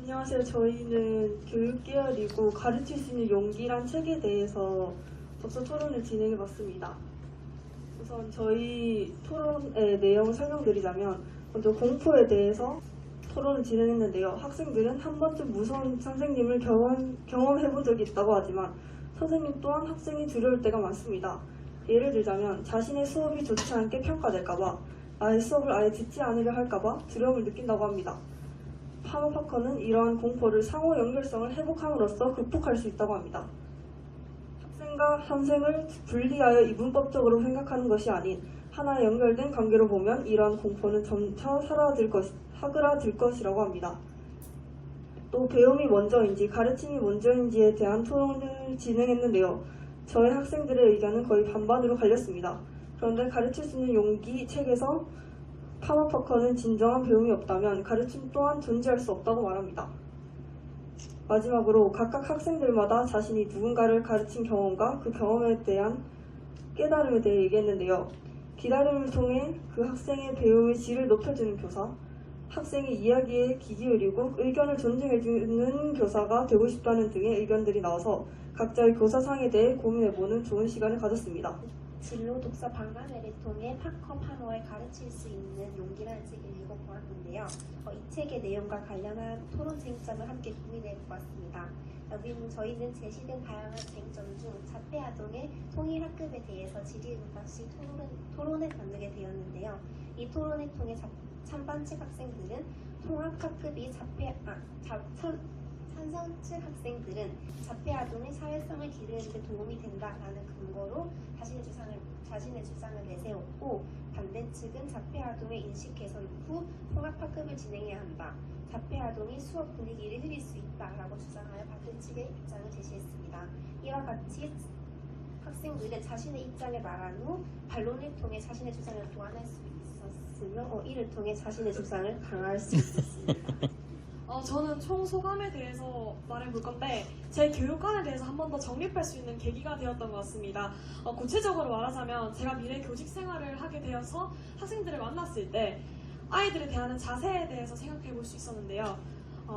안녕하세요. 저희는 교육 계열이고 가르칠 수 있는 용기란 책에 대해서 독서 토론을 진행해봤습니다. 우선 저희 토론의 내용을 설명드리자면 먼저 공포에 대해서 토론을 진행했는데요. 학생들은 한 번쯤 무서운 선생님을 경험해본 적이 있다고 하지만 선생님 또한 학생이 두려울 때가 많습니다. 예를 들자면 자신의 수업이 좋지 않게 평가될까봐 아예 수업을 아예 듣지 않으려 할까봐 두려움을 느낀다고 합니다. 파머파커는 이러한 공포를 상호 연결성을 회복함으로써 극복할 수 있다고 합니다. 학생과 선생을 분리하여 이분법적으로 생각하는 것이 아닌 하나의 연결된 관계로 보면 이러한 공포는 점차 사그라들 것이라고 합니다. 또 배움이 먼저인지 가르침이 먼저인지에 대한 토론을 진행했는데요. 저희 학생들의 의견은 거의 반반으로 갈렸습니다. 그런데 가르칠 수 있는 용기 책에서 파머파커는 진정한 배움이 없다면 가르침 또한 존재할 수 없다고 말합니다. 마지막으로 각각 학생들마다 자신이 누군가를 가르친 경험과 그 경험에 대한 깨달음에 대해 얘기했는데요. 기다림을 통해 그 학생의 배움의 질을 높여주는 교사, 학생의 이야기에 귀 기울이고 의견을 존중해주는 교사가 되고 싶다는 등의 의견들이 나와서 각자의 교사상에 대해 고민해보는 좋은 시간을 가졌습니다. 진로 독서 박람회를 통해 파커 파머의 가르칠 수 있는 용기라는 책을 읽어보았는데요. 이 책의 내용과 관련한 토론 쟁점을 함께 고민해보았습니다. 저희는 제시된 다양한 쟁점 중 자폐아동의 통일학급에 대해서 질의응답식 토론을 나누게 되었는데요. 이 토론을 통해 찬반 측 학생들은 통합학급이 찬성 측 학생들은 자폐아동의 사회성을 기르는 데 도움이 된다라는 근거로 자신의 주장을 내세웠고, 반대 측은 자폐아동의 인식 개선 후 통합학급을 진행해야 한다. 자폐아동이 수업 분위기를 흐릴 수 있다라고 주장하여 같은 측의 입장을 제시했습니다. 이와 같이 학생들은 자신의 입장을 말한 후 반론을 통해 자신의 주장을 보완할 수 있었으며 이를 통해 자신의 주장을 강화할 수 있었습니다. 저는 총 소감에 대해서 말해볼 건데 제 교육관에 대해서 한 번 더 정립할 수 있는 계기가 되었던 것 같습니다. 구체적으로 말하자면 제가 미래 교직 생활을 하게 되어서 학생들을 만났을 때 아이들을 대하는 자세에 대해서 생각해 볼 수 있었는데요.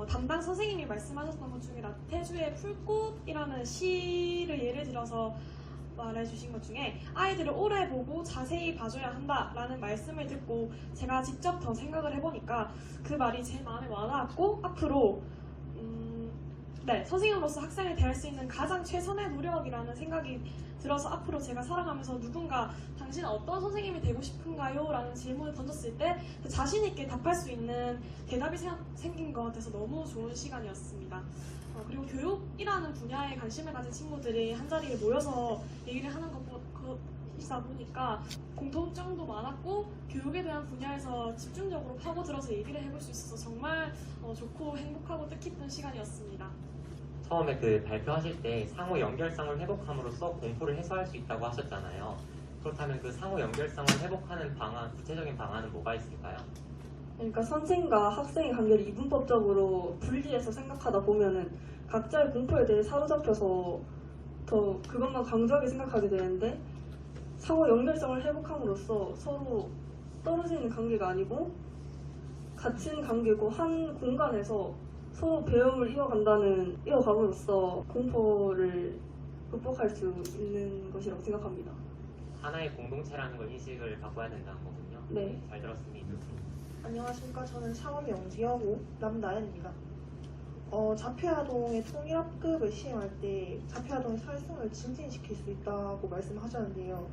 담당 선생님이 말씀하셨던 것 중에 나태주의 풀꽃이라는 시를 예를 들어서 말해주신 것 중에 아이들을 오래 보고 자세히 봐줘야 한다라는 말씀을 듣고 제가 직접 더 생각을 해보니까 그 말이 제 마음에 와닿았고 앞으로 선생님으로서 학생을 대할 수 있는 가장 최선의 노력이라는 생각이 들어서 앞으로 제가 살아가면서 누군가 당신은 어떤 선생님이 되고 싶은가요? 라는 질문을 던졌을 때 자신 있게 답할 수 있는 대답이 생긴 것 같아서 너무 좋은 시간이었습니다. 그리고 교육이라는 분야에 관심을 가진 친구들이 한자리에 모여서 얘기를 하는 것이다 보니까 공통점도 많았고 교육에 대한 분야에서 집중적으로 파고들어서 얘기를 해볼 수 있어서 정말 좋고 행복하고 뜻깊은 시간이었습니다. 처음에 그 발표하실 때 상호 연결성을 회복함으로써 공포를 해소할 수 있다고 하셨잖아요. 그렇다면 그 상호 연결성을 회복하는 구체적인 방안은 뭐가 있을까요? 그러니까 선생과 학생의 관계를 이분법적으로 분리해서 생각하다 보면은 각자의 공포에 대해 사로잡혀서 더 그것만 강조하게 생각하게 되는데 상호 연결성을 회복함으로써 서로 떨어지는 관계가 아니고 갇힌 관계고 한 공간에서 서로 배움을 이어감으로써 공포를 극복할 수 있는 것이라고 생각합니다. 하나의 공동체라는 걸 인식을 바꿔야 된다는 거군요. 네. 잘 들었습니다. 안녕하십니까. 저는 창업의 영지여고 남나연입니다. 자폐아동의 통일학급을 시행할 때 자폐아동의 사회성을 증진시킬 수 있다고 말씀하셨는데요.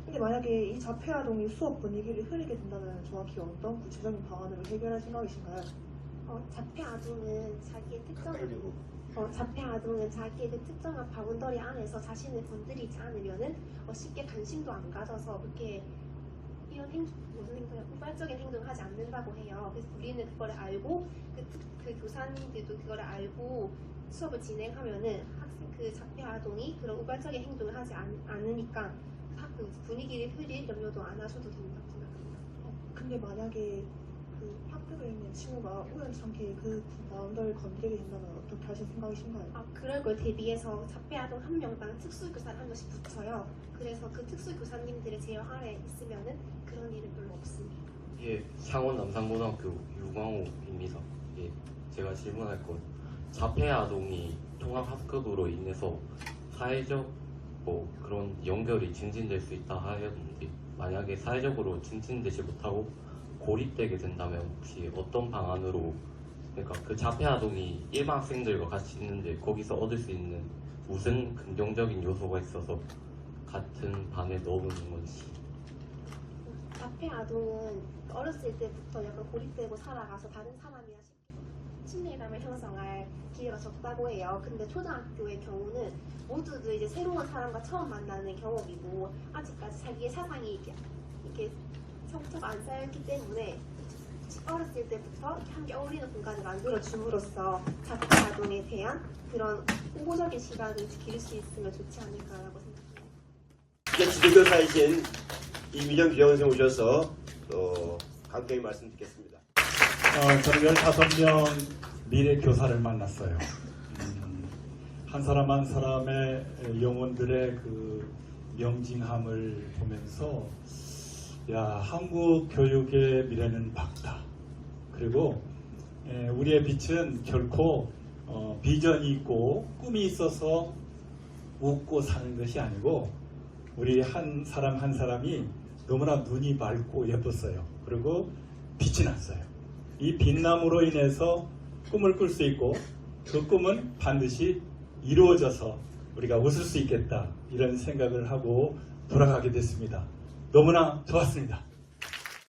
근데 만약에 이 자폐아동이 수업 분위기를 흐리게 된다면 정확히 어떤 구체적인 방안으로 해결할 생각이신가요? 자폐아동은 자기의 그 특정한 바운더리 안에서 자신을 건드리지 않으면은 쉽게 관심도 안 가져서 그렇게 이런 우발적인 행동을 하지 않는다고 해요. 그래서 우리는 그거를 알고 그 교사님들도 그거를 알고 수업을 진행하면은 그 자폐아동이 그런 우발적인 행동을 하지 않으니까 그 분위기를 흐릴 염려도 안 하셔도 된다고 생각합니다. 근데 만약에 그 학급에 있는 친구가 우연찮게 그 바운더리를 건드리게 된다면 어떻게 하실 생각이신가요? 그럴 걸 대비해서 자폐아동 한 명당 특수교사를 한 명씩 붙여요. 그래서 그 특수교사님들의 제어 아래 있으면은 그런 일은 별로 없습니다. 예, 창원 남산고등학교 유광호입니다. 예, 제가 질문할 건 자폐 아동이 통합학급으로 인해서 사회적 뭐 그런 연결이 증진될 수 있다 하였는데 만약에 사회적으로 증진되지 못하고 고립되게 된다면 혹시 어떤 방안으로 그러니까 그 자폐 아동이 일반 학생들과 같이 있는데 거기서 얻을 수 있는 무슨 긍정적인 요소가 있어서 같은 반에 넣는 건지. 자폐 아동은 어렸을 때부터 약간 고립되고 살아가서 다른 사람이랑 친밀감을 형성할 기회가 적다고 해요. 근데 초등학교의 경우는 모두들 이제 새로운 사람과 처음 만나는 경험이고 아직까지 자기의 사상이 이렇게 성토가 안 쌓였기 때문에 어렸을 때부터 함께 어울리는 공간을 만들어줌으로써 자폐 아동에 대한 그런 호소적인 시각을 기를 수 있으면 좋지 않을까라고 생각합니다. 지도교사이신 이민영 교장선생 오셔서 또 간단히 말씀 듣겠습니다. 저는 15명 미래 교사를 만났어요. 한 사람 한 사람의 영혼들의 그 명징함을 보면서 야, 한국 교육의 미래는 밝다. 그리고 우리의 빛은 결코 비전이 있고 꿈이 있어서 웃고 사는 것이 아니고 우리 한 사람 한 사람이 너무나 눈이 맑고 예뻤어요. 그리고 빛이 났어요. 이 빛남으로 인해서 꿈을 꿀 수 있고 그 꿈은 반드시 이루어져서 우리가 웃을 수 있겠다 이런 생각을 하고 돌아가게 됐습니다. 너무나 좋았습니다.